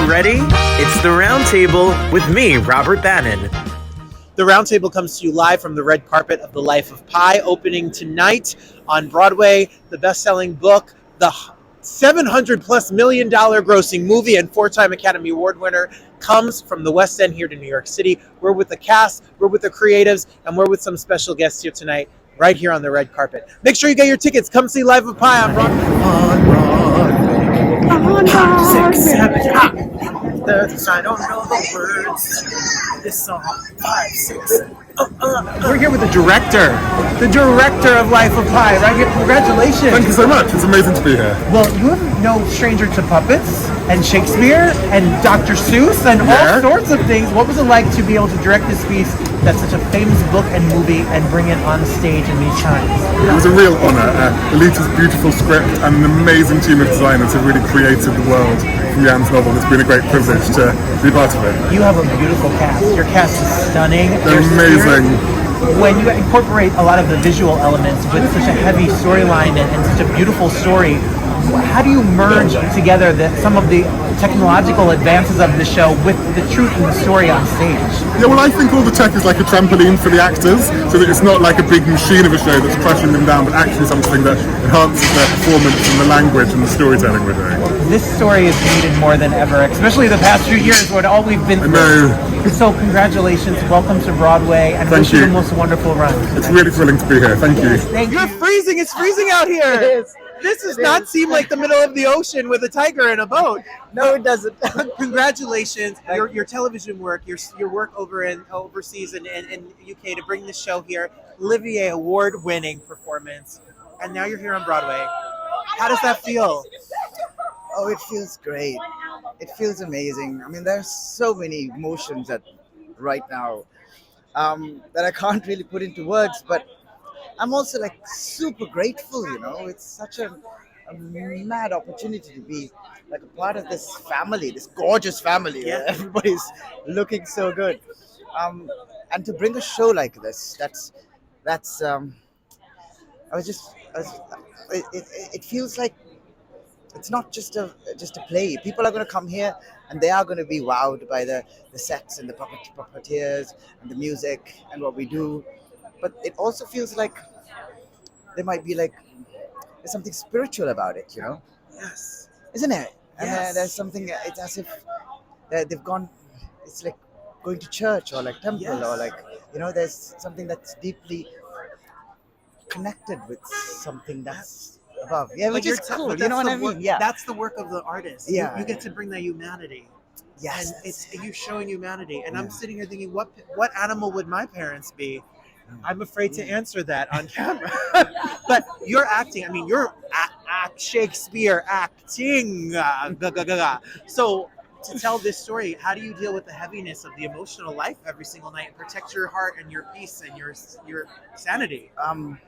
ready? It's the Roundtable with me, Robert Bannon. The Roundtable comes to you live from the red carpet of The Life of Pi, opening tonight on Broadway. The best-selling book, the $700+ million grossing movie and 4-time Academy Award winner, comes from the West End here to New York City. We're with the cast, we're with the creatives, and we're with some special guests here tonight, right here on the red carpet. Make sure you get your tickets. Come see Life of Pi on Broadway. On Broadway. 6, 7, I don't know the words. This song, 5, 6. We're here with the director of Life of Pi, right here. Congratulations. Thank you so much. It's amazing to be here. Well, you're no stranger to puppets and Shakespeare and Dr. Seuss and all sorts of things. What was it like to be able to direct this piece that's such a famous book and movie and bring it on stage in these times? It was a real honor. Alita's beautiful script and an amazing team of designers have really created the world from Jan's novel. It's been a great privilege to be part of it. You have a beautiful cast. Your cast is stunning. They're amazing. When you incorporate a lot of the visual elements with such a heavy storyline and such a beautiful story, how do you merge together some of the technological advances of the show with the truth and the story on stage? Yeah, well, I think all the tech is like a trampoline for the actors, so that it's not like a big machine of a show that's crushing them down, but actually something that enhances their performance and the language and the storytelling we're doing. This story is needed more than ever, especially the past few years when all we've been through. So congratulations, welcome to Broadway, and wish you the most wonderful run. It's really thrilling to be here, thank you. You're freezing, it's freezing out here. This does not seem like the middle of the ocean with a tiger in a boat. No, it doesn't. Congratulations, your television work, your work overseas in UK to bring the show here, OIivier Award Winning performance, and now you're here on Broadway. How does that feel? Oh, it feels great. It feels amazing. I mean, there's so many emotions right now that I can't really put into words, but I'm also like super grateful, you know. It's such a mad opportunity to be like a part of this family, this gorgeous family where everybody's looking so good. And to bring a show like this, it feels like it's not just a play. People are going to come here and they are going to be wowed by the sets and the puppeteers and the music and what we do. But it also feels like there might be like there's something spiritual about it, you know? Yes. Isn't it? And Yes. there's something, it's as if they've gone, it's like going to church or like temple or like, you know, there's something that's deeply connected with something that's above. Yeah, which is cool. You know what I mean? Yeah. That's the work of the artist. Yeah. You get to bring that humanity. Yes. And it's you showing humanity. And I'm sitting here thinking, what animal would my parents be? I'm afraid to answer that on camera. But you're acting. I mean, you're Shakespeare acting. So to tell this story, how do you deal with the heaviness of the emotional life every single night and protect your heart and your peace and your sanity? I'm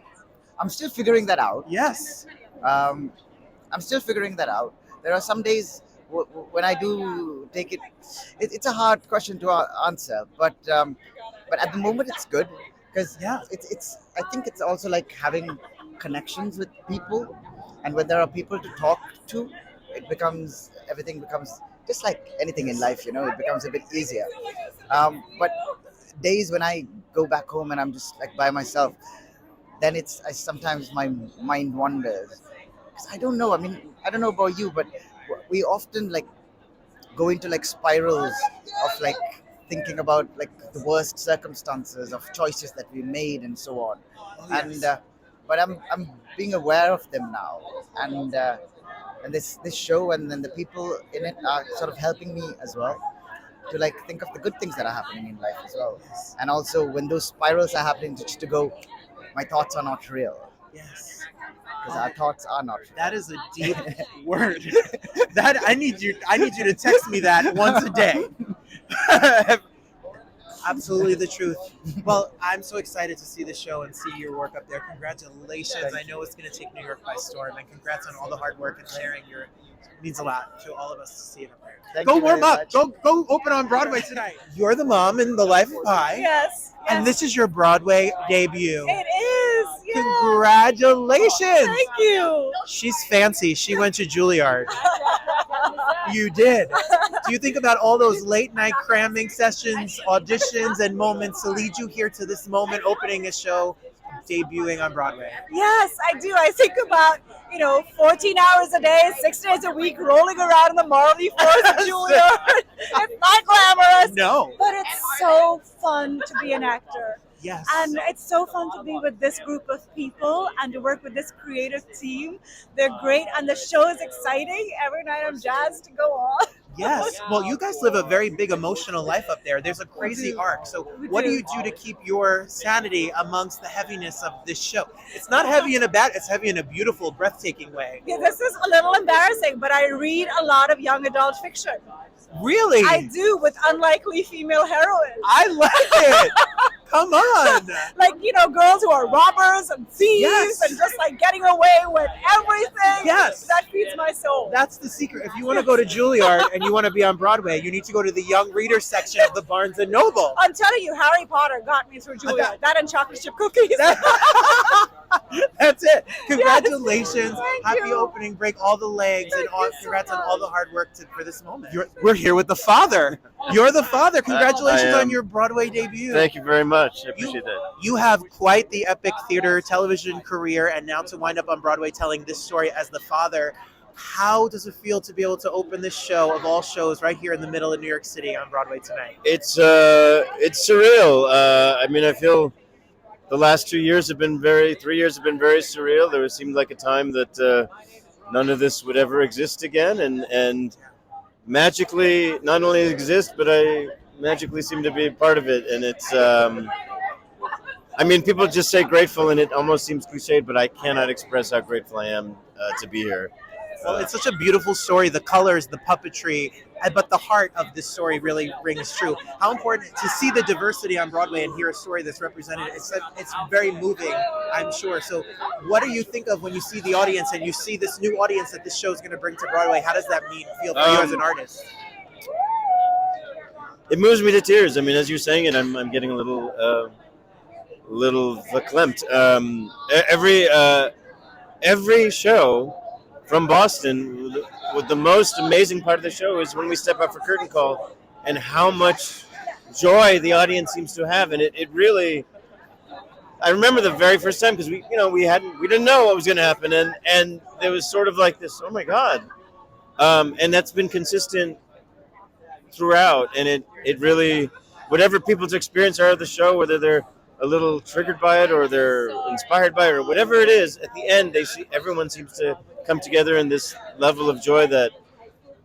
still figuring that out. Yes. I'm still figuring that out. There are some days when I do take it's a hard question to answer, but at the moment it's good because it's I think it's also like having connections with people, and when there are people to talk to, everything becomes just like anything in life, you know, it becomes a bit easier. But days when I go back home and I'm just like by myself, then sometimes my mind wanders. Because I don't know. I mean, I don't know about you, but we often like go into like spirals of like thinking about like the worst circumstances of choices that we made and so on. But I'm being aware of them now, and this show and then the people in it are sort of helping me as well to like think of the good things that are happening in life as well. And also when those spirals are happening, just to go, my thoughts are not real. Yes. Because our thoughts are not real. That is a deep word. That I need you to text me that once a day. Absolutely the truth. Well, I'm so excited to see the show and see your work up there. Congratulations. I know it's going to take New York by storm, and congrats on all the hard work and layering. It means a lot to all of us to see it up there. Go warm up. Go open on Broadway tonight. You're the mom in The Life of Pi. Yes. And this is your Broadway debut. It is. Yeah. Congratulations. Thank you. She's fancy. She went to Juilliard. You did. Do you think about all those late night cramming sessions, auditions, and moments to lead you here to this moment, opening a show, debuting on Broadway? Yes, I do. I think about, 14 hours a day, 6 days a week, rolling around in the Marley floors of Juilliard. It's not glamorous. No. But it's so fun to be an actor. Yes. And it's so fun to be with this group of people and to work with this creative team. They're great, and the show is exciting. Every night I'm jazzed to go on. Yes. Well, you guys live a very big emotional life up there. There's a crazy arc. So what do you do to keep your sanity amongst the heaviness of this show? It's not heavy in a bad, it's heavy in a beautiful, breathtaking way. Yeah, this is a little embarrassing, but I read a lot of young adult fiction. Really? I do, with unlikely female heroines. I like it. Come on. Like, girls who are robbers and thieves Yes. and just like getting away with everything. Yes. That feeds my soul. That's the secret. If you want to go to Juilliard and you want to be on Broadway, you need to go to the young reader section of the Barnes and Noble. I'm telling you, Harry Potter got me through Juilliard. That and chocolate chip cookies. That's it. Congratulations. Thank Happy you. opening. Break all the legs. Thank And all, you so congrats on much. all the hard work for this moment. We're here with the father. You're the father. Congratulations I am. on your Broadway debut. Thank you very much. I appreciate that. You have quite the epic theater, television career, and now to wind up on Broadway telling this story as the father. How does it feel to be able to open this show of all shows right here in the middle of New York City on Broadway tonight? It's surreal. I feel the last 3 years have been very surreal. There seemed like a time that none of this would ever exist again, and magically not only exist, but I magically seem to be a part of it. And it's, people just say grateful, and it almost seems cliched, but I cannot express how grateful I am to be here. Well, it's such a beautiful story, the colors, the puppetry, but the heart of this story really rings true. How important to see the diversity on Broadway and hear a story that's represented. It's very moving, I'm sure. So what do you think of when you see the audience and you see this new audience that this show is going to bring to Broadway? How does that feel for you as an artist? It moves me to tears. As you're saying it, I'm getting a little verklempt. Every show from Boston, with the most amazing part of the show is when we step up for curtain call, and how much joy the audience seems to have, and it really. I remember the very first time because we didn't know what was going to happen, and there was sort of like this, oh my God, and that's been consistent throughout, and it really, whatever people's experience are of the show, whether they're a little triggered by it or they're inspired by it or whatever it is, at the end everyone seems to come together in this level of joy that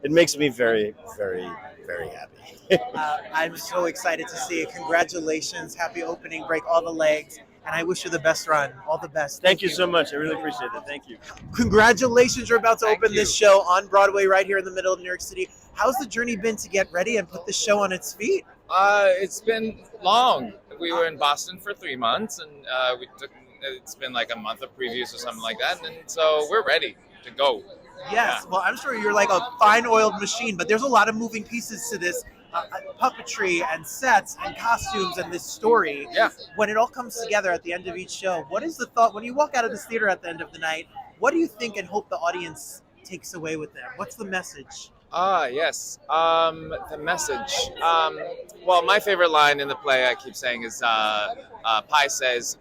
it makes me very, very, very happy. I'm so excited to see it. Congratulations. Happy opening. Break all the legs. And I wish you the best run. All the best. Thank you so much. I really appreciate it. Thank you. Congratulations. You're about to open this show on Broadway right here in the middle of New York City. How's the journey been to get ready and put this show on its feet? It's been long. We were in Boston for 3 months, and it's been like a month of previews or something like that, and so we're ready to go. Yes. Well, I'm sure you're like a fine-oiled machine, but there's a lot of moving pieces to this puppetry and sets and costumes and this story. Yeah. When it all comes together at the end of each show, what is the thought when you walk out of this theater at the end of the night? What do you think and hope the audience takes away with them? What's the message? Yes. The message. Well, my favorite line in the play I keep saying is Pi says,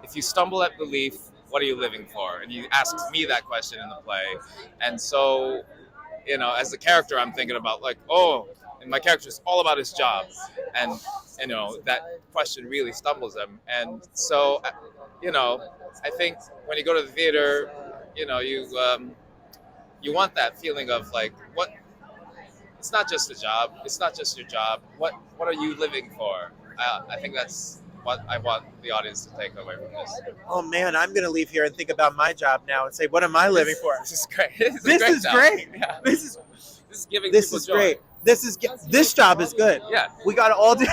if you stumble at belief, what are you living for? And he asks me that question in the play. And so, as the character, I'm thinking about and my character is all about his job. And, that question really stumbles him. And so, I think when you go to the theater, you want that feeling of what? It's not just a job. It's not just your job. What are you living for? I think that's what I want the audience to take away from this. Oh man, I'm gonna leave here and think about my job now and say, what am I living for? This is great. This is great. Yeah. This is giving this people is joy. great. This job is good. Yeah. We got to all do.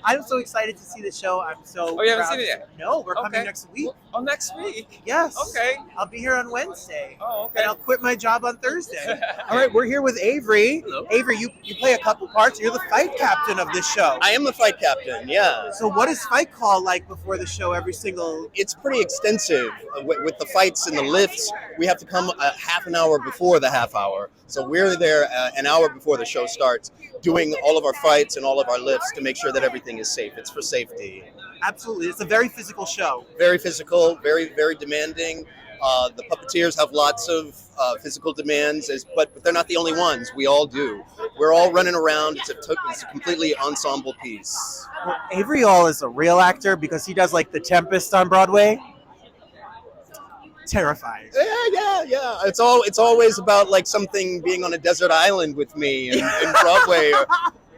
I'm so excited to see the show. I'm so Oh, you haven't proud seen it to- yet? No, we're coming Okay. next week. Oh, next week. Yes. Okay. I'll be here on Wednesday. Oh, okay. And I'll quit my job on Thursday. All right, we're here with Avery. Hello. Avery, you play a couple parts. You're the fight captain of this show. I am the fight captain, yeah. So what is fight call like before the show every single... It's pretty extensive with the fights and the lifts. We have to come a half an hour before the half hour. So we're there an hour before the show starts, doing all of our fights and all of our lifts to make sure that everything is safe. It's for safety. Absolutely. It's a very physical show. Very physical, very, very demanding. The puppeteers have lots of physical demands, but they're not the only ones. We all do. We're all running around. It's a completely ensemble piece. Well, Avery All is a real actor because he does like The Tempest on Broadway. Terrifying. Yeah. It's always about like something being on a desert island with me in Broadway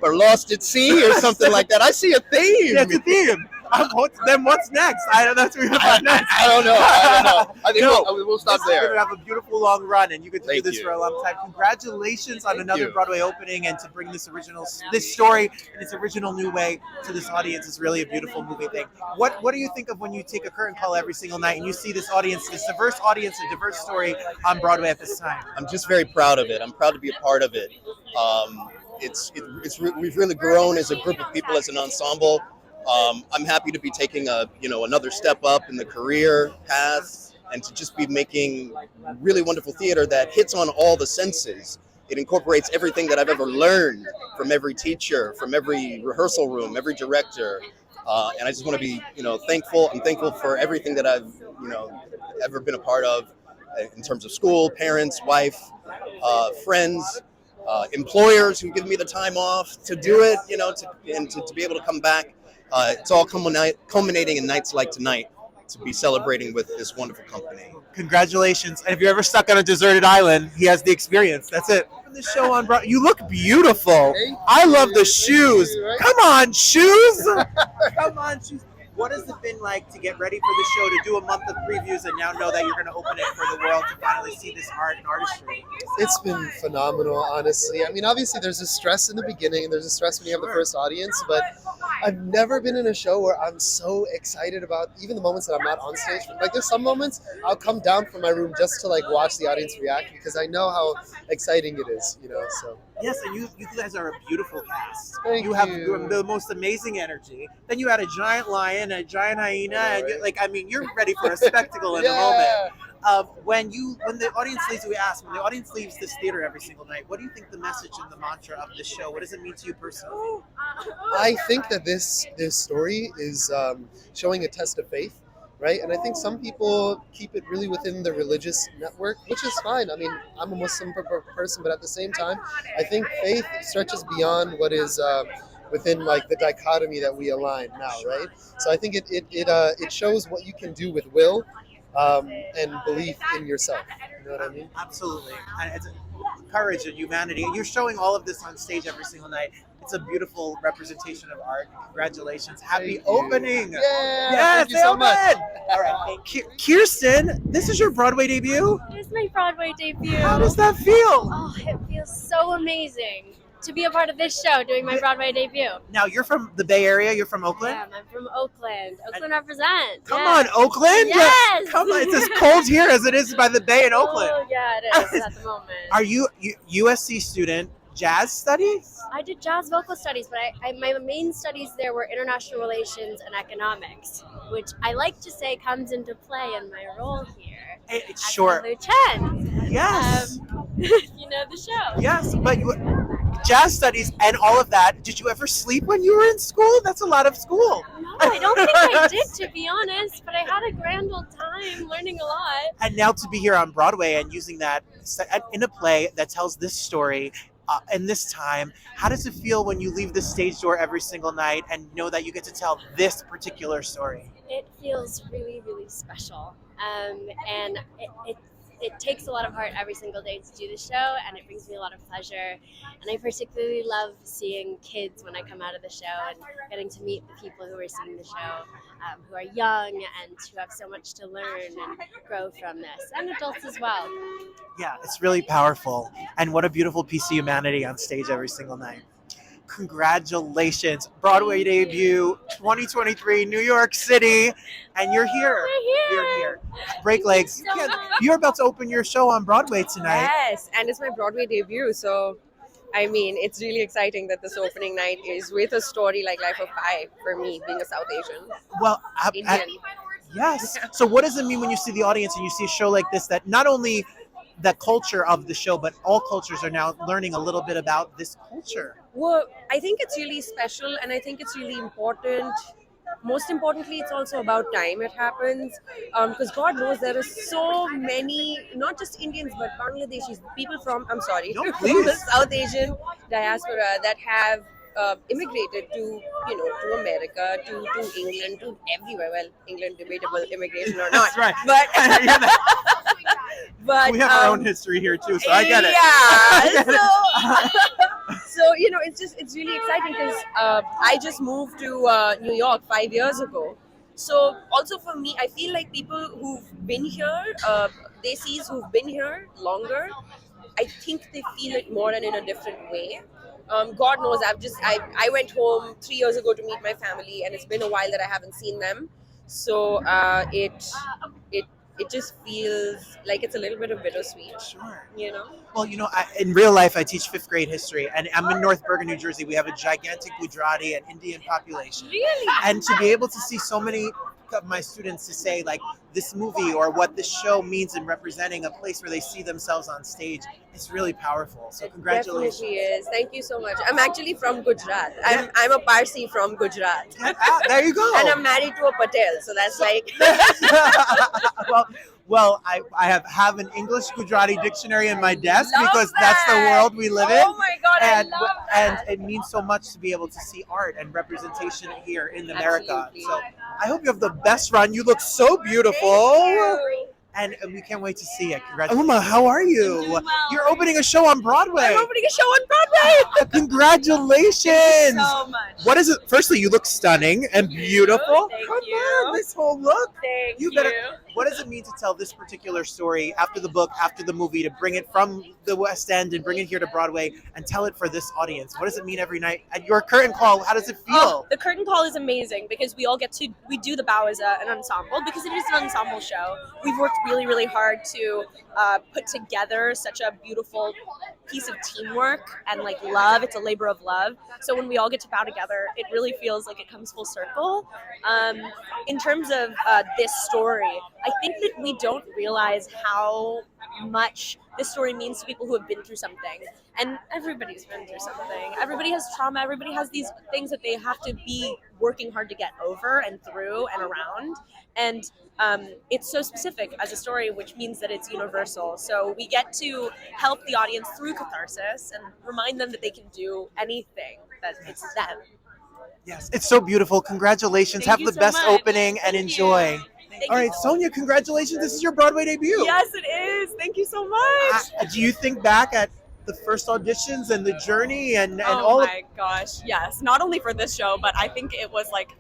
or Lost at Sea or something like that. I see a theme. Yeah, it's a theme. Then what's next? I don't know. That's what we're about next. I don't know. I think we'll stop You're there. gonna have a beautiful long run, and you get to Thank do this you. for a long time. Congratulations on Thank another you. Broadway opening, and to bring this story in its original new way to this audience is really a beautiful movie thing. What do you think of when you take a curtain call every single night and you see this audience, this diverse audience, a diverse story on Broadway at this time? I'm just very proud of it. I'm proud to be a part of it. We've really grown as a group of people, as an ensemble. I'm happy to be taking another step up in the career path and to just be making really wonderful theater that hits on all the senses. It incorporates everything that I've ever learned from every teacher, from every rehearsal room, every director. And I just want to be, thankful. I'm thankful for everything that I've, ever been a part of in terms of school, parents, wife, friends, employers who give me the time off to do it, to be able to come back. It's all culminating in nights like tonight to be celebrating with this wonderful company. Congratulations. And if you're ever stuck on a deserted island, he has the experience. That's it. The show on Broadway. You look beautiful. I love the shoes. Come on, shoes. Come on, shoes. What has it been like to get ready for the show, to do a month of previews, and now know that you're going to open it for the world to finally see this art and artistry? It's been phenomenal, honestly. I mean, obviously there's a stress in the beginning and there's a stress when you have the first audience, but I've never been in a show where I'm so excited about even the moments that I'm not on stage. Like there's some moments I'll come down from my room just to like watch the audience react because I know how exciting it is, so. Yes, and you guys are a beautiful cast. Thank you have you. the most amazing energy. Then you had a giant lion, a giant hyena, and you're ready for a spectacle in a moment. When the audience leaves, when the audience leaves this theater every single night, what do you think the message and the mantra of this show? What does it mean to you personally? I think that this story is showing a test of faith, right? And I think some people keep it really within the religious network, which is fine. I mean, I'm a Muslim person, but at the same time, I think faith stretches beyond what is within like the dichotomy that we align now, right? So I think it shows what you can do with will and belief in yourself. You know what I mean? Absolutely. And it's courage and humanity. And you're showing all of this on stage every single night. It's a beautiful representation of art. Congratulations. Happy opening. Yeah, yes, thank you so much. All right. Kirsten, this is your Broadway debut? It is my Broadway debut. How does that feel? Oh, it feels so amazing to be a part of this show, doing my Broadway debut. Now, you're from the Bay Area. You're from Oakland? Yeah, I'm from Oakland. Oakland represent. Come on, Oakland? Yes. Come on. It's as cold here as it is by the Bay in Oakland. Oh, yeah, it is at the moment. Are you USC student, jazz studies? I did jazz vocal studies, but my main studies there were international relations and economics, which I like to say comes into play in my role here. Sure. Lieutenant. Yes. You know the show. Yes, but jazz studies and all of that. Did you ever sleep when you were in school? That's a lot of school. No, I don't think I did, to be honest, but I had a grand old time learning a lot. And now to be here on Broadway and using that in a play that tells this story in this time, how does it feel when you leave the stage door every single night and know that you get to tell this particular story? It feels really, really special. And it takes a lot of heart every single day to do the show, and it brings me a lot of pleasure. And I particularly love seeing kids when I come out of the show and getting to meet the people who are seeing the show, who are young and who have so much to learn and grow from this, and adults as well. Yeah, it's really powerful. And what a beautiful piece of humanity on stage every single night. congratulations. Broadway debut, 2023, New York City, and you're here. You're here. Break legs. You're about to open your show on Broadway tonight. Yes, and it's my Broadway debut, so I mean, it's really exciting that this opening night is with a story like Life of Pi for me, being a South Asian. Well, Indian. yes. So what does it mean when you see the audience and you see a show like this, that not only the culture of the show, but all cultures are now learning a little bit about this culture? Well, I think it's really special, and I think it's really important. Most importantly, it's also about time it happens, because God knows there are so many, not just Indians, but Bangladeshis, people from, I'm sorry, No, from please. the South Asian diaspora that have immigrated to, to America, to England, to everywhere. Well, England, debatable immigration or not. That's right. But, but We have our own history here too, so I get it. Yeah. So it's really exciting because I just moved to New York 5 years ago. So also for me, I feel like people who've been here, Desis who've been here longer, I think they feel it more and in a different way. God knows, I went home 3 years ago to meet my family, and it's been a while that I haven't seen them. So it just feels like it's a little bit of bittersweet. Sure. Well, in real life, I teach 5th grade history, and I'm in North Bergen, New Jersey. We have a gigantic Gujarati and Indian population. Really? And to be able to see so many of my students to say, like, this movie or what this show means in representing a place where they see themselves on stage, it's really powerful. So congratulations. Definitely is. Thank you so much. I'm actually from Gujarat. I'm a Parsi from Gujarat. There you go. And I'm married to a Patel, so that's like... Well, I have an English Gujarati dictionary in my desk Love because that's the that. world we live in. Oh my God, and, I love that. And it means so much to be able to see art and representation here in America. Absolutely. So I hope you have the best run. You look so beautiful. Thank you. And we can't wait to see it. Congratulations. Uma, how are you? You're opening a show on Broadway. I'm opening a show on Broadway. Congratulations. Thank you so much. What is it? Firstly, you look stunning and beautiful. Thank Come you. on, this whole look. Thank You better. What does it mean to tell this particular story after the book, after the movie, to bring it from the West End and bring it here to Broadway and tell it for this audience? What does it mean every night? At your curtain call, how does it feel? Oh, the curtain call is amazing because we do the bow as an ensemble because it is an ensemble show. We've worked really, really hard to put together such a beautiful piece of teamwork and like love. It's a labor of love. So when we all get to bow together, it really feels like it comes full circle. In terms of this story, I think that we don't realize how much this story means to people who have been through something. And everybody's been through something. Everybody has trauma. Everybody has these things that they have to be working hard to get over and through and around. And it's so specific as a story, which means that it's universal. So we get to help the audience through catharsis and remind them that they can do anything, that it's them. Yes, it's so beautiful. Congratulations. Thank Have you the so best much. opening and Thank enjoy. you. Thank All you. right, Sonia, congratulations. This is your Broadway debut. Yes, it is. Thank you so much. Do you think back at the first auditions and the journey and Oh all my gosh, yes. Not only for this show, but I think it was like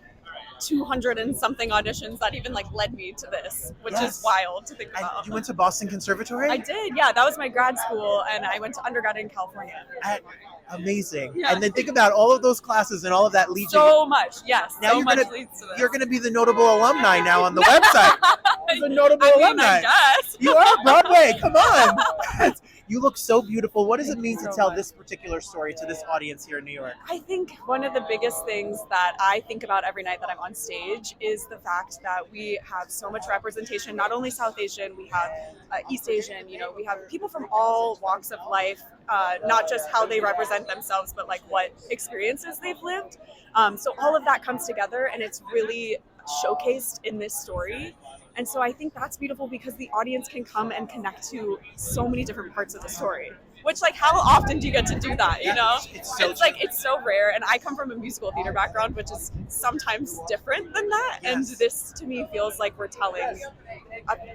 200 and something auditions that even like led me to this, which Yes. is wild to think And about. you went to Boston Conservatory? I did, yeah. That was my grad school, and I went to undergrad in California. Amazing. Yeah. And then think about all of those classes and all of that leads So much, yes. Now so you're much gonna- leads to this. You're going to be the notable alumni now on the website. The notable alumni. I guess. You are Broadway. Come on. You look so beautiful. What does it mean to so tell much. this particular story to this audience here in New York? I think one of the biggest things that I think about every night that I'm on stage is the fact that we have so much representation, not only South Asian, we have East Asian, we have people from all walks of life, not just how they represent themselves, but like what experiences they've lived. So all of that comes together and it's really showcased in this story. And so I think that's beautiful because the audience can come and connect to so many different parts of the story. Which, like, how often do you get to do that, you know? It's so rare. And I come from a musical theater background, which is sometimes different than that. Yes. And this, to me, feels like we're telling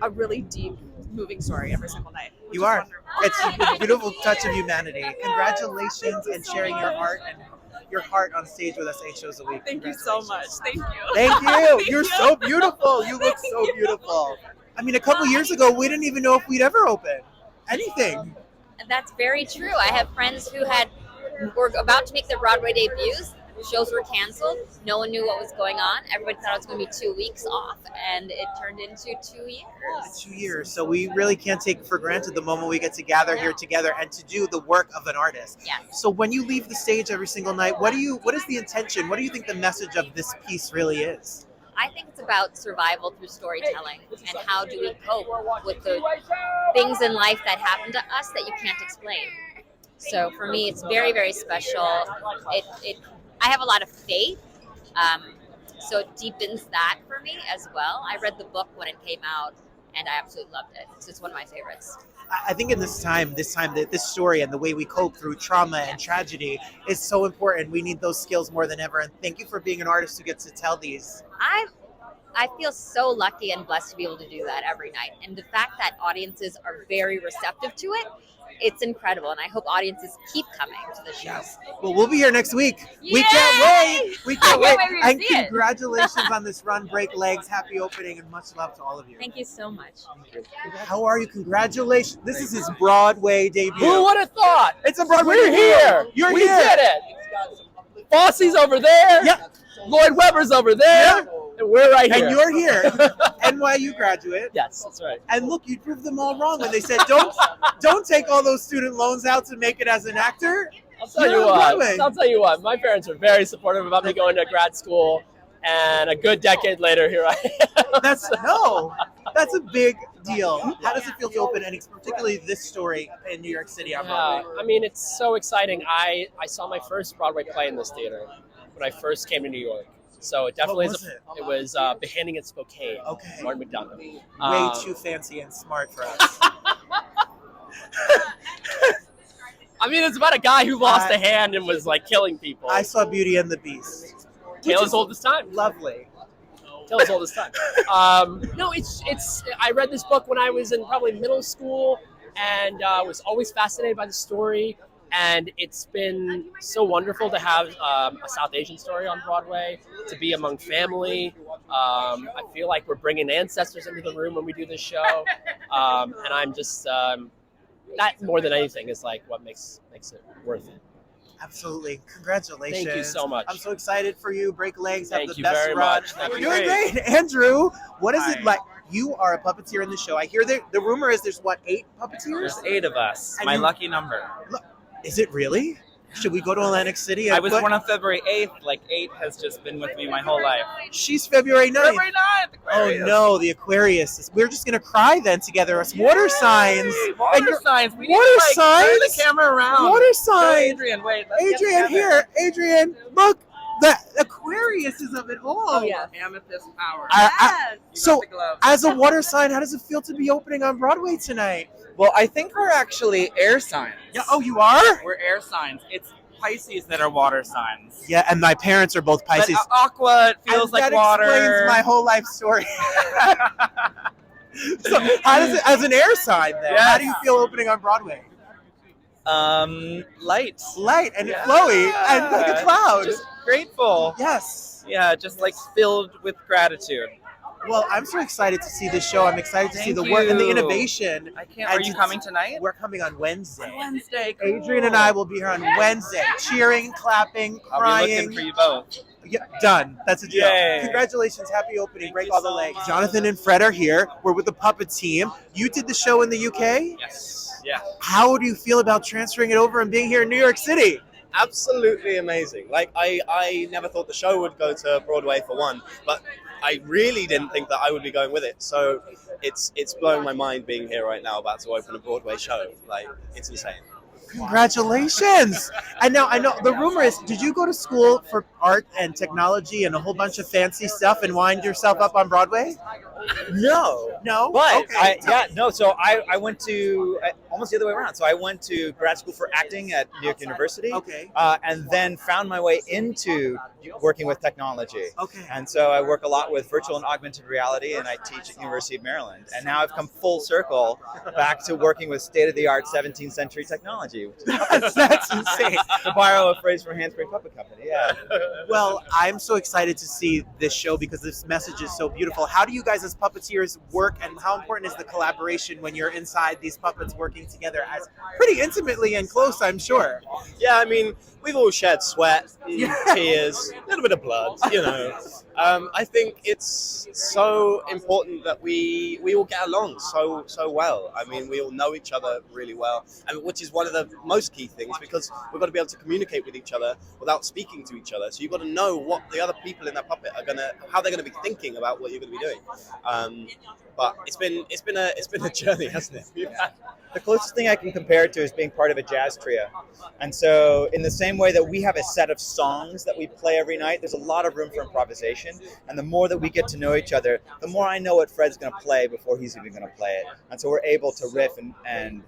a really deep, moving story every single night. which You is are. wonderful. It's a beautiful touch of humanity. Congratulations and sharing your art and your heart on stage with us 8 shows a week. Thank you so much. Thank you. Thank you. You're so beautiful. You look so beautiful. I mean, a couple years ago, we didn't even know if we'd ever open anything. That's very true. I have friends who had were about to make their Broadway debuts. Shows were canceled. No one knew what was going on. Everybody thought it was going to be 2 weeks off, and it turned into 2 years. 2 years. So we really can't take for granted the moment we get to gather here together and to do the work of an artist. Yeah. So when you leave the stage every single night, what is the intention? What do you think the message of this piece really is? I think it's about survival through storytelling, and how do we cope with the things in life that happen to us that you can't explain. So for me, it's very, very special. I have a lot of faith, so it deepens that for me as well. I read the book when it came out, and I absolutely loved it. So it's one of my favorites. I think in this time that this story and the way we cope through trauma and tragedy is so important. We need those skills more than ever. And thank you for being an artist who gets to tell these. I feel so lucky and blessed to be able to do that every night. And the fact that audiences are very receptive to it, it's incredible. And I hope audiences keep coming to the show. Yes. Well, we'll be here next week. Yay! We can't wait. We can't wait. to And see it. congratulations on this run. Break legs. Happy opening, and much love to all of you. Thank you so much. How are you? Congratulations. This is his Broadway debut. Who would have thought? It's a Broadway We're debut. here. You're we here. did it. Fosse's over there. Yep. Lloyd Webber's over there. Yep. And we're right here. And you're here. NYU graduate. Yes, that's right. And look, you proved them all wrong when they said, don't take all those student loans out to make it as an actor. I'll tell you what. My parents were very supportive about me going to grad school, and a good decade later, here I am. That's a big deal. How does it feel to open, and particularly this story in New York City on Broadway? I mean, it's so exciting. I saw my first Broadway play in this theater when I first came to New York. So it definitely it was Beginning at Spokane. Okay. Martin McDonough. Way too fancy and smart for us. I mean, it's about a guy who lost a hand and was like killing people. I saw Beauty and the Beast. Tale as old as time. Lovely. Tale as old as time. No, it's. I read this book when I was in probably middle school, and was always fascinated by the story. And it's been so wonderful to have a South Asian story on Broadway, to be among family. I feel like we're bringing ancestors into the room when we do this show. And I'm just, that more than anything is like what makes it worth it. Absolutely. Congratulations. Thank you so much. I'm so excited for you. Break legs. Have Thank the you best very run. much. Thank You're you. doing great. Andrew, what is it like? You are a puppeteer in the show. I hear the rumor is there's 8 puppeteers? There's 8 of us. And My you- lucky number. Is it really? Should we go to Atlantic City? I was born on February 8th. Like 8 has just been with me my whole life. She's February 9th. February 9th. Aquarius. Oh no, the Aquarius. We're just gonna cry then together. Us water signs. Water signs. We need Water to, like, signs. turn the camera around. Water Show signs. Adrian, wait. Let's get Adrian together. here. Adrian, look. The Aquarius is of it all. Oh yeah. Amethyst power. So, as a water sign, how does it feel to be opening on Broadway tonight? Well, I think we're actually air signs. Yeah. Oh, you are? We're air signs. It's Pisces that are water signs. Yeah, and my parents are both Pisces. But aqua it feels And like that water. explains my whole life story. So, how does it, as an air sign, then? How do you feel opening on Broadway? Light and flowy and like a cloud. Just grateful. Yes. Yeah, just like filled with gratitude. Well, I'm so excited to see this show. I'm excited to see Thank the work and the you. innovation. I can't. Are And you to- coming tonight? We're coming on Wednesday. Wednesday. Adrian and I will be here on Wednesday, cheering, clapping, I'll crying. be looking for you both. Yeah, done. That's a deal. Yay. Congratulations. Happy opening. Break all the legs. Jonathan and Fred are here. We're with the puppet team. You did the show in the UK? Yes. Yeah. How do you feel about transferring it over and being here in New York City? Absolutely amazing. Like I never thought the show would go to Broadway for one, but I really didn't think that I would be going with it. So it's blowing my mind being here right now, about to open a Broadway show. Like, it's insane. Congratulations! And now I know the rumor is, did you go to school for art and technology and a whole bunch of fancy stuff and wind yourself up on Broadway? No. No? But Okay. so I went to almost the other way around. So I went to grad school for acting at New York University. Okay. And then found my way into working with technology. Okay. And so I work a lot with virtual and augmented reality, and I teach at University of Maryland. And now I've come full circle back to working with state-of-the-art 17th century technology. That's insane. To borrow a phrase from Handspring Puppet Company, yeah. Well, I'm so excited to see this show because this message is so beautiful. How do you guys as puppeteers work, and how important is the collaboration when you're inside these puppets working working together as pretty intimately and close, I'm sure. Yeah, I mean, we've all shed sweat, tears, a little bit of blood, you know. I think it's so important that we all get along so well. I mean, we all know each other really well, and which is one of the most key things, because we've got to be able to communicate with each other without speaking to each other. So you've got to know what the other people in that puppet how they're gonna be thinking about what you're gonna be doing. But it's been a journey, hasn't it? The closest thing I can compare it to is being part of a jazz trio. And so in the same way that we have a set of songs that we play every night, there's a lot of room for improvisation. And the more that we get to know each other, the more I know what Fred's going to play before he's even going to play it. And so we're able to riff and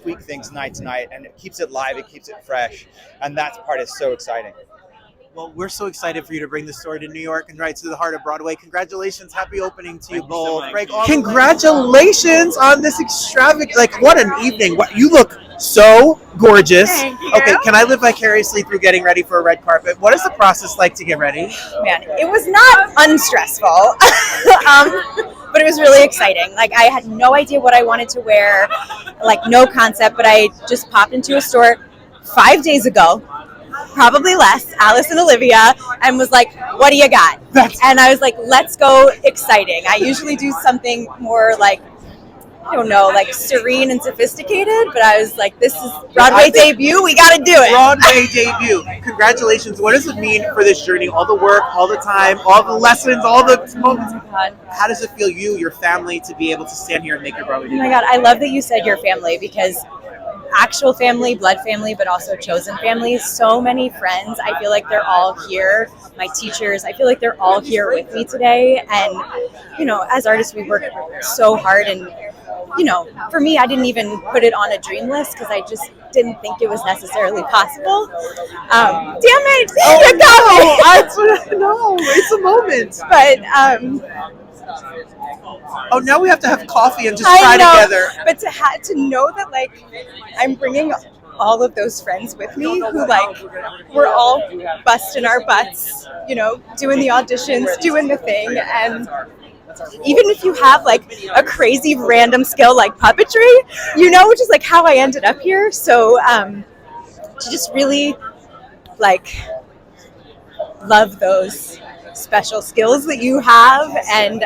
tweak things night to night, and it keeps it live, it keeps it fresh. And that part is so exciting. Well, we're so excited for you to bring this story to New York and right to the heart of Broadway. Congratulations. Happy opening to you both. Congratulations on this extravagant, what an evening. You look so gorgeous. Thank you. Okay, can I live vicariously through getting ready for a red carpet? What is the process like to get ready? Man, it was not unstressful, but it was really exciting. I had no idea what I wanted to wear, no concept, but I just popped into a store 5 days ago, probably less, Alice and Olivia, and was like, what do you got? And I was like, let's go exciting. I usually do something more serene and sophisticated, but I was like, this is Broadway debut, we got to do it. Broadway debut. Congratulations. What does it mean for this journey? All the work, all the time, all the lessons, all the moments. Oh my God. How does it feel, your family, to be able to stand here and make your Broadway Oh debut? my God, I love that you said your family, because actual family, blood family, but also chosen family. So many friends. I feel like they're all here. My teachers, I feel like they're all here with me today. And, as artists, we work so hard. And, for me, I didn't even put it on a dream list because I just didn't think it was necessarily possible. Damn it! You got me! No, it's a moment. But, oh, now we have to have coffee and just I cry know, together. But to know that I'm bringing all of those friends with me who we're all busting our butts, doing the auditions, doing the thing, and even if you have a crazy random skill like puppetry, which is how I ended up here. So to just really love those special skills that you have, and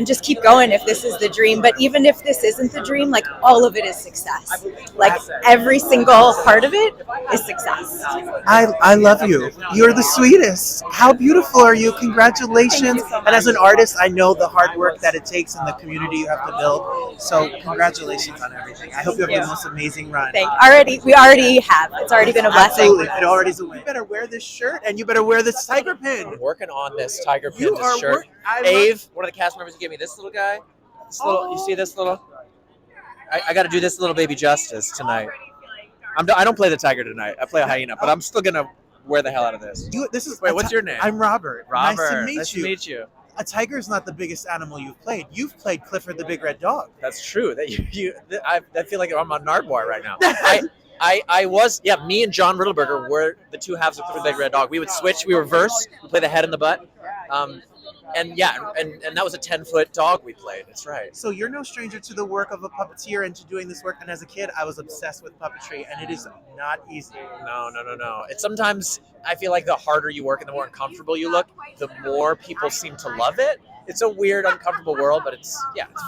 just keep going if this is the dream. But even if this isn't the dream, all of it is success. Every single part of it is success. I love you. You're the sweetest. How beautiful are you? Congratulations. Thank you so much. And as an artist, I know the hard work that it takes and the community you have to build. So congratulations on everything. I hope you have the most amazing run. We already have. It's already been a blessing. Absolutely. It already is a win. You better wear this shirt and you better wear this tiger pin. I'm working on this tiger pin, You this are shirt. Ave, one of the cast members, gave me this little guy. You see this little? I got to do this little baby justice tonight. I don't play the tiger tonight. I play a hyena, but I'm still gonna wear the hell out of this. Wait, what's your name? I'm Robert. Robert. Nice to meet you. A tiger is not the biggest animal you've played. You've played Clifford the Big Red Dog. That's true. I feel like I'm on Nardwar right now. I was, me and John Riddleberger were the two halves of Clifford the Big Red Dog. We would switch, we reverse, we play the head and the butt. And that was a 10-foot dog we played. That's right. So you're no stranger to the work of a puppeteer and to doing this work. And as a kid, I was obsessed with puppetry, and it is not easy. No. It's sometimes I feel like the harder you work and the more uncomfortable you look, the more people seem to love it. It's a weird, uncomfortable world, but it's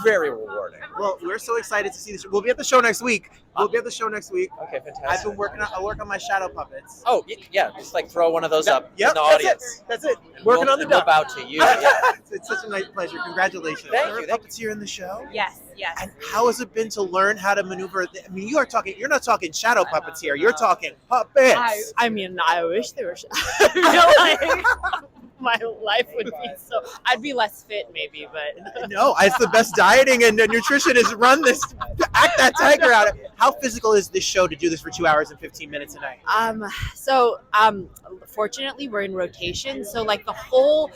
very rewarding. Well, we're so excited to see this. We'll be at the show next week. Okay, fantastic. I've been I work on my shadow puppets. Oh, yeah, just throw one of those up in the that's audience. That's it. And Working on the we'll duck. bow to you. It's such a nice pleasure. Congratulations. Thank You're you. a puppeteer in the show? Yes. And how has it been to learn how to maneuver? You're not talking shadow puppeteer. You're talking puppets. I mean, I wish they were. My life would be so. I'd be less fit, maybe, but No, it's the best dieting and nutrition is run this, act that tiger out. How physical is this show to do this for 2 hours and 15 minutes a night? Fortunately we're in rotation, so the whole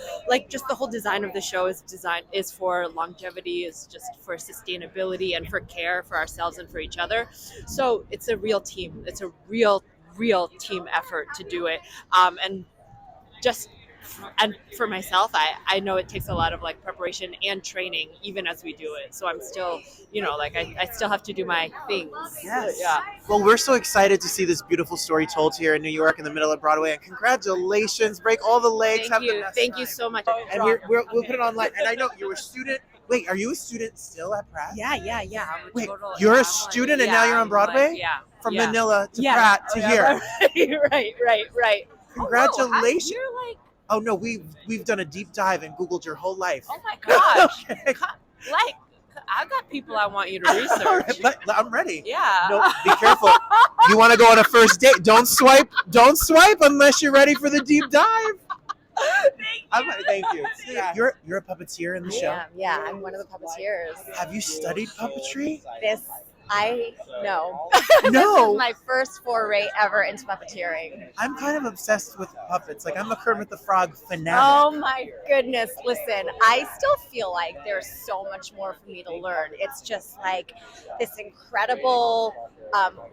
design of the show is for longevity, is just for sustainability and for care for ourselves and for each other. So it's a real team. It's a real team effort to do it, and just and for myself, I know it takes a lot of like preparation and training even as we do it. So I'm still, like I still have to do my things. Yes. Yeah. Well, we're so excited to see this beautiful story told here in New York in the middle of Broadway. And congratulations. Break all the legs. Thank you. Thank you so much. And we'll put it online. And I know you're a student. Wait, are you a student still at Pratt? Yeah. I'm a Wait, total, you're a student and now you're on Broadway? Yeah. From Manila to Pratt to here. Right. Congratulations. You're like, oh no, we've done a deep dive and Googled your whole life. oh my gosh. Like, I've got people I want you to research. I'm ready. Yeah. No, be careful. You want to go on a first date? Don't swipe unless you're ready for the deep dive. Thank you. Yeah. You're a puppeteer in the show. Yeah, I'm one of the puppeteers. Have you studied puppetry? No. No. This is my first foray ever into puppeteering. I'm kind of obsessed with puppets. Like I'm a Kermit the Frog fanatic. Oh my goodness. Listen, I still feel like there's so much more for me to learn. It's just like this incredible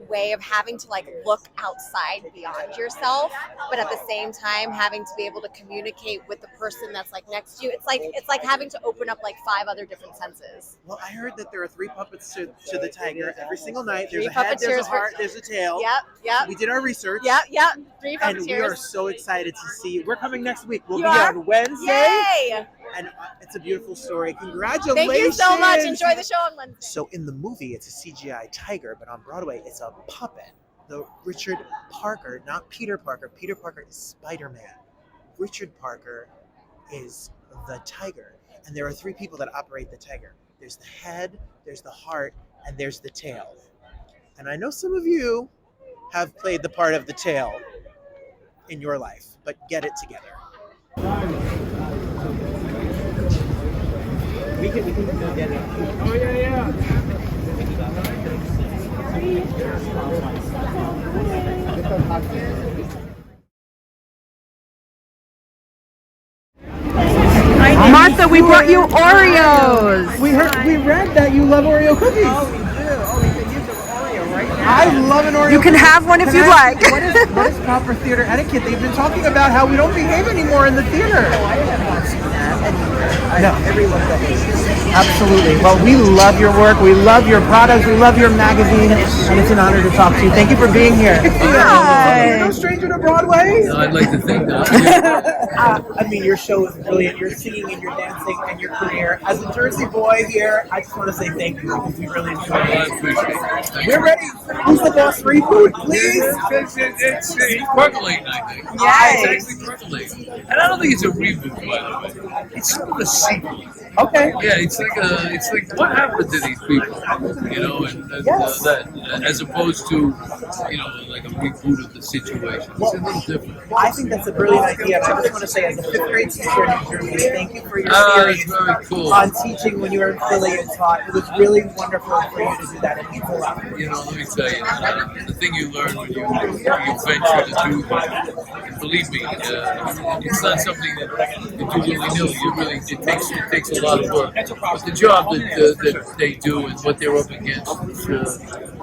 way of having to like look outside beyond yourself, but at the same time having to be able to communicate with the person that's like next to you. It's like having to open up like 5 other different senses. Well, I heard that there are 3 puppets to the tiger every single night. There's 3 a head, there's a puppeteers heart, there's a tail. Yep. We did our research. Yep. 3 puppeteers. And we are so excited to see you. We're coming next week. We'll You be are? on Wednesday. Yay! And it's a beautiful story. Congratulations. Thank you so much. Enjoy the show on Wednesday. So in the movie, it's a CGI tiger, but on Broadway, it's a puppet. The Richard Parker, not Peter Parker. Peter Parker is Spider-Man. Richard Parker is the tiger. And there are 3 people that operate the tiger. There's the head, there's the heart, and there's the tail. And I know some of you have played the part of the tail in your life, but get it together. We can go get it. Oh, yeah. Martha, we brought you Oreos. We read that you love Oreo cookies. Oh, we do. Oh, we can use an Oreo right now. I love an Oreo. You can have one if you'd like. What is proper theater etiquette? They've been talking about how we don't behave anymore in the theater. Oh, I have not seen that anywhere. No. Everyone does. Absolutely. Well, we love your work. We love your products. We love your magazine. And it's an honor to talk to you. Thank you for being here. Hi. You're no stranger to Broadway. No, I'd like to think that. I mean, your show is brilliant. Your singing and your dancing and your career. As a Jersey boy here, I just want to say thank you because we really enjoyed it. I appreciate it. We're ready. Who's the boss reboot, please? It's percolating, I think. Yes. It's actually percolating. And I don't think it's a reboot, by the way. It's sort of a sequel. Okay. Yeah, it's like what happened to these people, that as opposed to, like a reboot of the situation. It's a little different. I think that's a brilliant idea. And I just want to say, as a 5th grade teacher in New Jersey, thank you for your It's series very cool. on teaching when you were in Philly and taught. It was really wonderful for you to do that. It means a lot. Let me tell you, the thing you learn when you venture to do that, and believe me, it's not something that you do willy-nilly. It takes a lot of work. But the job that they do and what they're up against,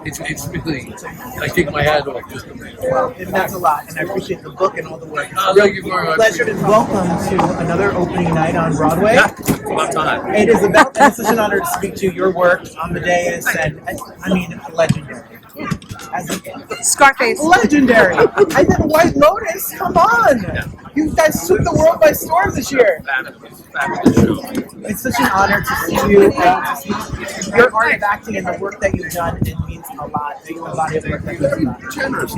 it's really, I take my hat off to them. Well, it meant a lot, and I appreciate the book and all the work. Thank you very much. Pleasure and welcome to another opening night on Broadway. About time. It is about, and it's such an honor to speak to your work on the dais, and I mean, legendary. Scarface. Legendary. And then White Lotus, come on. You guys took the world by storm this year. It's such an honor to see you and to see your art of acting and the work that you've done. It means a lot. The body of work that you've done. Generous.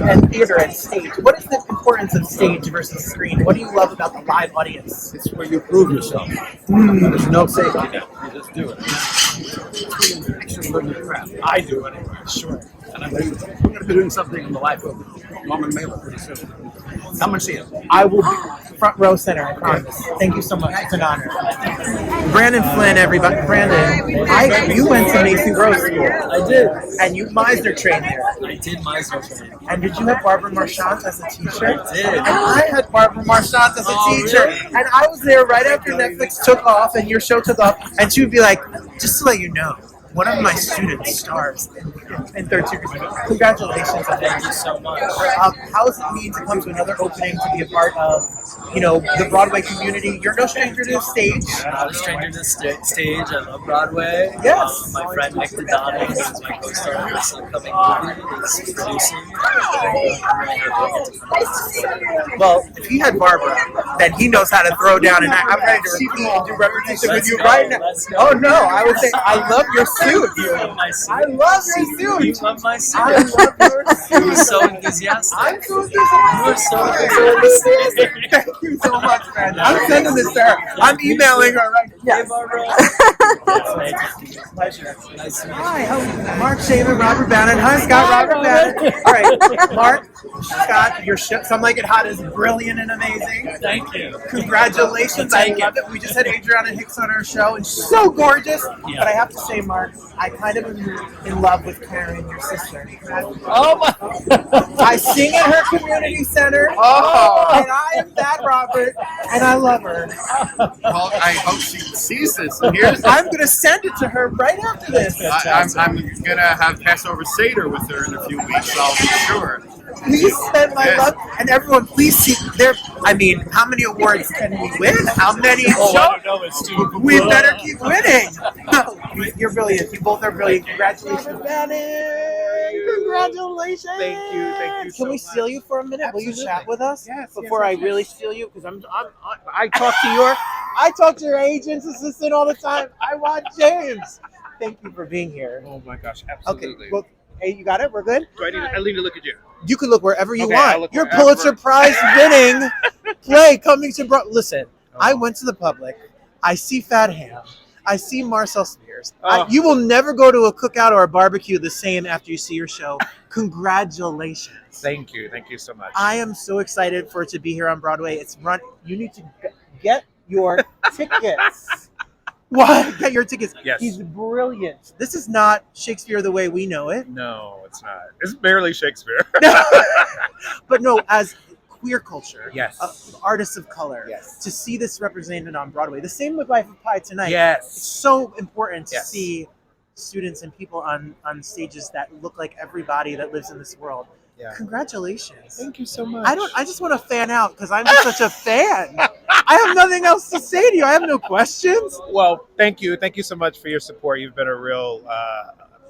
And theater and stage. What is the importance of stage versus screen? What do you love about the live audience? It's where you prove yourself. There's no safety. You just do it. It's a living craft. I do anyway. Sure. And we're going to be doing something in the life of Norman Mailer pretty soon. Come and see it. I will be front row center, I promise. Thank you so much. It's an honor. Brandon Flynn, everybody. Brandon, you went to Mason Grove School. I did. And you Meisner trained there. I did Meisner train. And did you have Barbara Marchand as a teacher? I did. And I had Barbara Marchand as a teacher. Really? And I was there right after Netflix took off and your show took off. And she would be like, just to let you know, one of my students stars in third series. Congratulations. Thank you so much. How does it mean to come to another opening to be a part of, the Broadway community? You're no stranger to the stage. I'm not a stranger to the stage. I love Broadway. Yes. My friend Nick Dodano, who is my co-star in this upcoming movie, is producing. I'm really happy to get to Well, if he had Barbara, then he knows how to throw down, and I'm ready to repeat and do repetition with you right now. Oh no, I would say I love your suit. You love my suit. I love your suit. You love my suit. I love your suit. You're so enthusiastic. I'm so enthusiastic. You're so enthusiastic. Thank you so much, man. I'm sending this to her. I'm emailing her right now. Hey, Barbara. Pleasure. Nice to meet you. Hi, Marc, Shaiman, Robert Bannon. Hi, Scott, Robert Bannon. All right, Marc, Scott, your Some Like It Hot is brilliant and amazing. Thank you. Congratulations. I love it. We just had Adriana Hicks on our show, and she's so gorgeous. Yeah. But I have to say, Marc, I kind of am in love with Kerry, your sister. Oh my! I sing at her community center, and I am that Robert, and I love her. Well, I hope she sees this and hears it. I'm going to send it to her right after this. I'm going to have Passover Seder with her in a few weeks, I'll be sure. Please send my love, and everyone, please see there. I mean, how many awards can we win? How many? Oh, I don't know. It's too We better keep winning. You're brilliant. You both are brilliant. Congratulations, Bannon. Congratulations. Thank you Can we steal you for a minute? Absolutely. Will you chat with us? Yes, Before yes, I really steal you, because I talk to your agent's assistant all the time. I want James. Thank you for being here. Oh my gosh, Okay, absolutely. well, hey, you got it? We're good? I need to look at you. You can look wherever you Okay, I'll want. look Your wherever. Pulitzer Prize winning play coming to Listen, I went to the public. I see Fat Ham. I see Marcel Spears. You will never go to a cookout or a barbecue the same after you see your show. Congratulations. Thank you so much. I am so excited for it to be here on Broadway. You need to get your tickets. Why? Get your tickets. Yes. He's brilliant. This is not Shakespeare the way we know it. No, it's not. It's barely Shakespeare. But no, as queer culture, Yes. Artists of color, Yes. to see this represented on Broadway. The same with Life of Pi tonight. Yes. It's so important to Yes. see students and people on stages that look like everybody that lives in this world. Yeah. Congratulations. Thank you so much. I just want to fan out because I'm just such a fan. I have nothing else to say to you. I have no questions. Well, thank you. Thank you so much for your support. You've been a real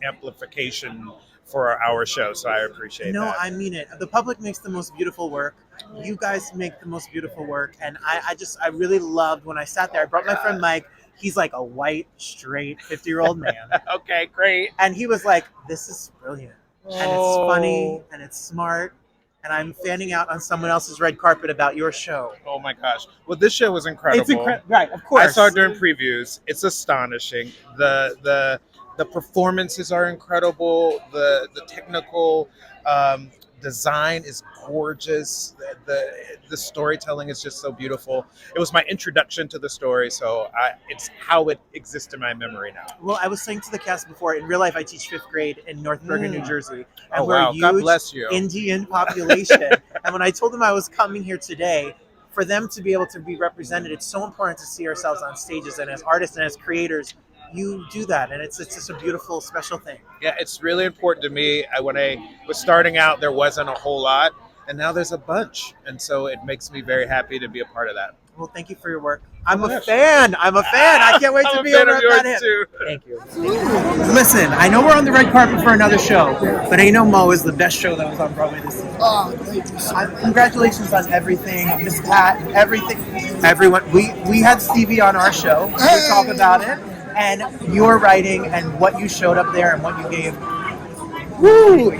amplification for our show, so I appreciate No, that. I mean it. The public makes the most beautiful work. You guys make the most beautiful work. And I really loved when I sat there. I brought my friend Mike. He's like a white, straight, 50-year-old man. Okay, great. And he was like, this is brilliant. And it's funny and it's smart. And I'm fanning out on someone else's red carpet about your show. Oh my gosh. Well, this show was incredible. It's incredible. Right, of course. I saw it during previews. It's astonishing. The performances are incredible. The technical design is gorgeous. The storytelling is just so beautiful. It was my introduction to the story, so it's how it exists in my memory now. Well, I was saying to the cast before, in real life, I teach 5th grade in North Bergen, New Jersey. And Oh, we're wow. a huge God bless you. Indian population. And when I told them I was coming here today, for them to be able to be represented, it's so important to see ourselves on stages. And as artists and as creators, you do that. And it's just a beautiful, special thing. Yeah, it's really important to me. When I was starting out, there wasn't a whole lot, and now there's a bunch. And so it makes me very happy to be a part of that. Well, thank you for your work. I'm a fan. I can't wait to I'm be a fan over of at yours that too. Thank you. Listen, I know we're on the red carpet for another show, but I know Mo is the best show that was on Broadway this season. Oh, thank you so much. Congratulations on everything, Miss Pat, everything. Everyone, we had Stevie on our show to talk about it, and your writing and what you showed up there and what you gave. Woo!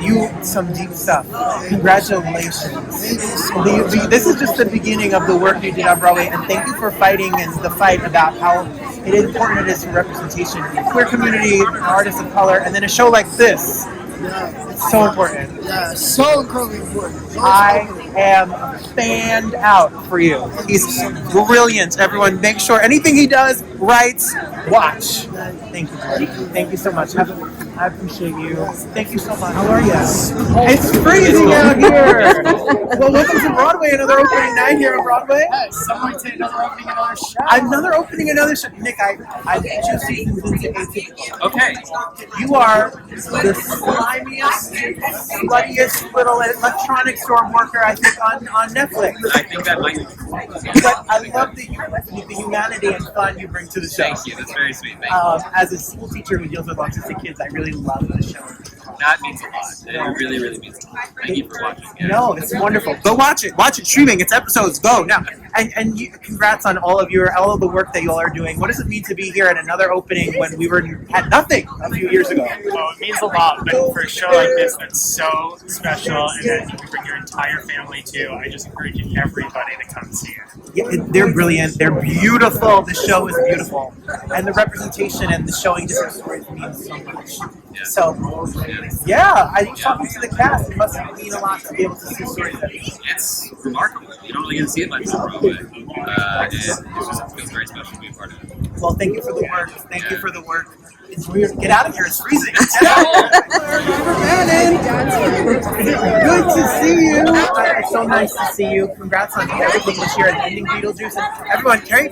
Some deep stuff. Congratulations. This is just the beginning of the work you did on Broadway, and thank you for fighting and the fight about how important it is for representation, queer community, artists of color, and then a show like this. Yeah. It's so important. Yeah, so incredibly important. I am fanned out for you. He's brilliant. Everyone, make sure anything he does, writes, watch. Thank you. Thank you so much. Have a I appreciate you. Thank you so much. How are you? It's freezing out here. Well, welcome to Broadway. Another opening night here on Broadway. Some might say another opening, another show. Another opening, another show. Nick, I met you seasons into Atypical. Okay. You are the slimiest, sluttiest little electronic store worker I think on Netflix. I think that might be. But I love the humanity and fun you bring to the show. Thank you. That's very sweet. Thank you. As a school teacher who deals with autistic kids, I really love the show. That means a lot. It really, really means a lot. Thank you for watching. Yeah. No, it's wonderful. Go watch it. Watch it streaming. It's episodes. Go now. And you, congrats on all of the work that you all are doing. What does it mean to be here at another opening when we had nothing a few years ago? Oh, it means a lot, but for a show like this that's so special and that you can bring your entire family to, I just encourage everybody to come see it. Yeah, they're brilliant. They're beautiful. The show is beautiful, and the representation and the showing different stories means so much. Yeah. So, yeah, I think talking to the cast, it must mean a lot to be able to see stories like this. It's remarkable. You don't really get to see it much on Broadway. And it feels very special to be a part of it. Well, thank you for the work. Thank you for the work. Get out of here. It's freezing. Get out. Robert Bannon. Good to see you. It's so nice to see you. Congrats on everything this year and ending Beetlejuice. And everyone, Kerry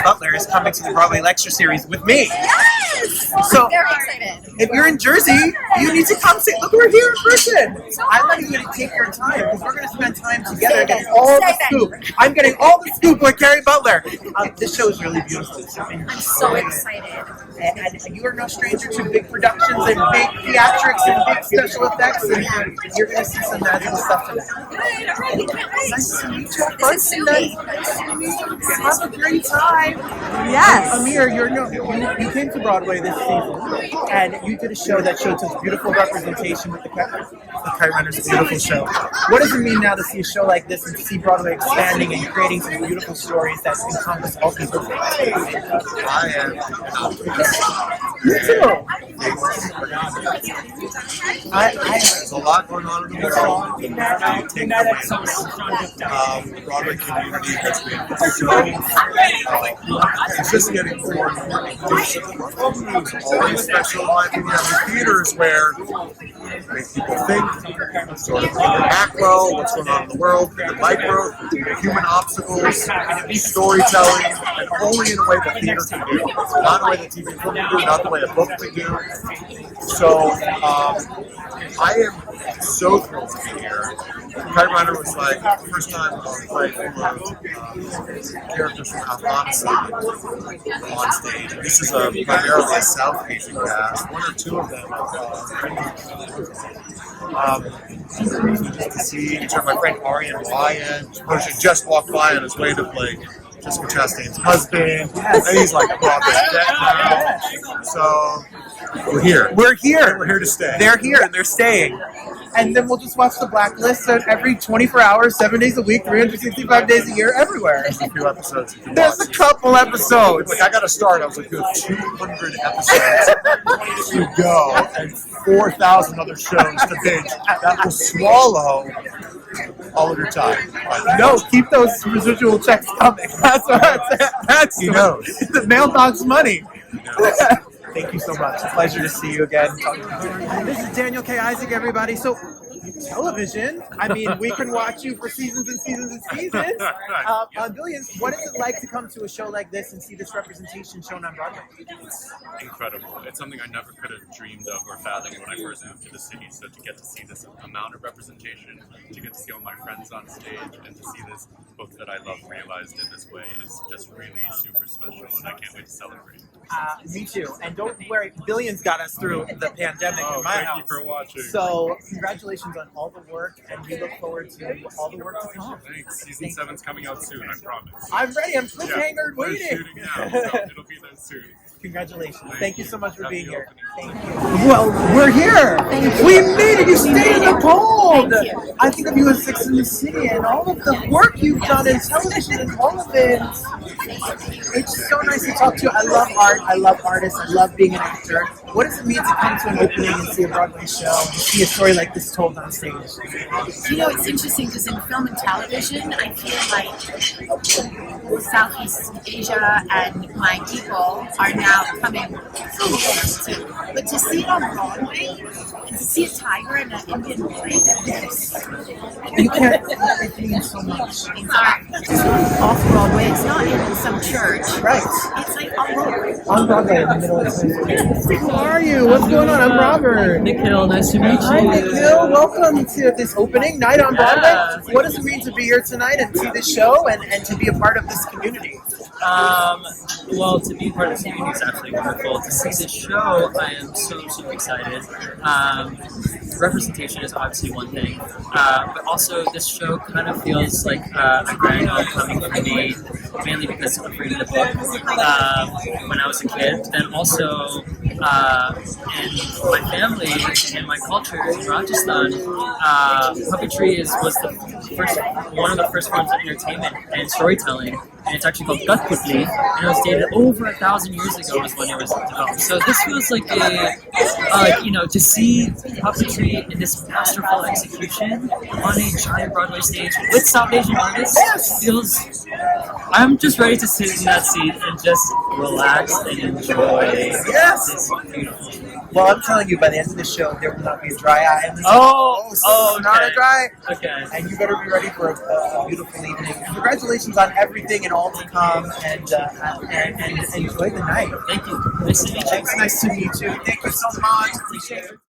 Butler is coming to the Broadway lecture series with me. Yes! So, I'm very excited. if you're in Jersey, you need to come see. Look, we're here in person. I'm letting you take your time because we're going to spend time together getting all the scoop. I'm getting all the scoop with Kerry Butler. This show is really beautiful. I'm so excited. And you are no stranger to big productions and big theatrics and big special effects, and you're going to see some magical stuff tonight. Nice to meet you. This is Susie. Have a great time. Yes. Amir, you came to Broadway this season, and you did a show that showed such beautiful representation with the Kite Runner's beautiful show. What does it mean now to see a show like this and to see Broadway expanding and creating some beautiful stories that encompass all people? I am an optimist. Me too. There's a lot going on in the world. Take the wins. The Broadway community has been it's just getting more and more inclusive. It's always special in my opinion. Theaters where make people think, sort of in the macro, what's going on in the world, in the micro, human obstacles, storytelling, and only in a way that theater can do. Not in a way that TV can do, not the way a book can do. So I am so thrilled to be here. Kite Runner was like the first time playing characters from Afghanistan on stage. And this is primarily a South Asian cast. One or two of them. Just to see my friend Arison who just walked by on his way to play Jessica Chastain's husband, and he's like a Broadway vet now. So we're here. We're here. We're here to stay. They're here and they're staying. And then we'll just watch the Blacklist every 24 hours, 7 days a week, 365 days a year, everywhere. There's a few episodes. There's a couple episodes. Like I got to start. I was like, there's 200 episodes to go and 4,000 other shows to binge. That will swallow all of your time. No, keep those residual checks coming. That's he knows. The mailbox money. Thank you so much. Pleasure to see you again. This is Daniel K. Isaac, everybody. So, television, I mean, we can watch you for seasons and seasons and seasons on Billions. What is it like to come to a show like this and see this representation shown on Broadway? It's incredible. It's something I never could have dreamed of or fathomed when I first moved to the city. So to get to see this amount of representation, to get to see all my friends on stage, and to see this book that I love realized in this way is just really super special, and I can't wait to celebrate. Me too. And don't worry, Billions got us through the pandemic in my house. Thank you for watching. So congratulations on all the work, and we look forward to all the work to come. Thanks. Season 7's coming out soon, I promise. I'm ready. I'm cliffhanger We're waiting. shooting now, so it'll be there soon. Congratulations. Thank you so much for being here. Thank you. Well, we're here. We made it. You stayed in the cold. I think of you as Six in the City and all of the work you've done in television and all of it. It's so nice to talk to you. I love art. I love artists. I love being an actor. What does it mean to come to an opening and see a Broadway show and see a story like this told on stage? You know, it's interesting because in film and television, I feel like Southeast Asia and my people are now coming close to, but to see it on Broadway and to see a tiger and an Indian boy, You can't. It means so much. Off Broadway, it's not in some church. Right. It's like on Broadway. On Broadway in the middle of the How are you? What's going on? I'm Robert. Nikhil, nice to meet you. Hi, Nikhil. Welcome to this opening night on Broadway. What does it mean to be here tonight and see this show and to be a part of this community? Well, to be part of this community is absolutely wonderful. To see this show, I am so excited. Representation is obviously one thing, but also this show kind of feels like a grand homecoming for me, mainly because of reading the book when I was a kid. Then also in my family and my culture in Rajasthan, puppetry was one of the first forms of entertainment and storytelling, and it's actually called Kathputli, and it was dated over 1,000 years ago is when it was developed. So this feels like to see puppetry in this masterful execution on a giant Broadway stage with South Asian artists feels. I'm just ready to sit in that seat and just relax and enjoy this beautiful show. Well, I'm telling you, by the end of the show, there will not be a dry eye in this. Not a dry. Okay. And you better be ready for a beautiful evening. And congratulations on everything and all to come, and enjoy the night. Thank you. Nice to meet you. Thanks. Nice to meet you. Thank you so much. Appreciate it.